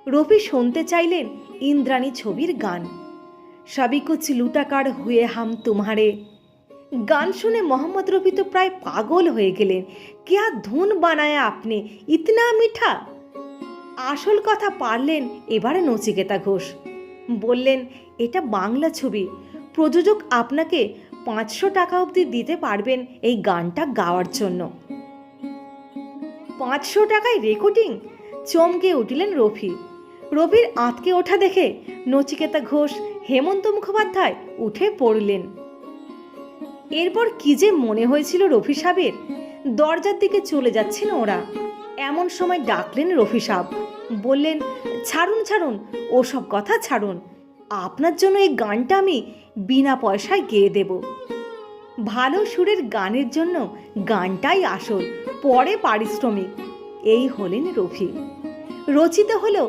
রফি শুনতে চাইলেন ইন্দ্রাণী ছবির গান, সবই কুছ লুটাকার হুয়ে হাম তুমহারে। গান শুনে মোহাম্মদ রফি তো প্রায় পাগল হয়ে গেলেন। क्या ধুন বানায়া আপনি, ইতনা মিঠা। আসল কথা পারলেন এবারে নচিকেতা ঘোষ। বললেন, এটা বাংলা ছবি, প্রযোজক আপনাকে 500 টাকা অবধি দিতে পারবেন এই গানটা গাওয়ার জন্য। 500 টাকায় রেকর্ডিং? চমকে উঠলেন রফি। রফির আঁতকে ওঠা দেখে নচিকেতা ঘোষ, হেমন্ত মুখোপাধ্যায় উঠে পড়লেন। এরপর কি যে মনে হয়েছিল রফি সাহেবের। দরজার দিকে চলে যাচ্ছেন ওরা, এমন সময় ডাকলেন রফি সাহেব। বললেন, ছাড়ুন ছাড়ুন, ওসব কথা ছাড়ুন, আপনার জন্য এই গানটা আমি বিনা পয়সায় গেয়ে দেব। ভালো সুরের গানের জন্য গানটাই আসল, পরে পারিশ্রমিক। এই হলেন রফি। রচিত হলো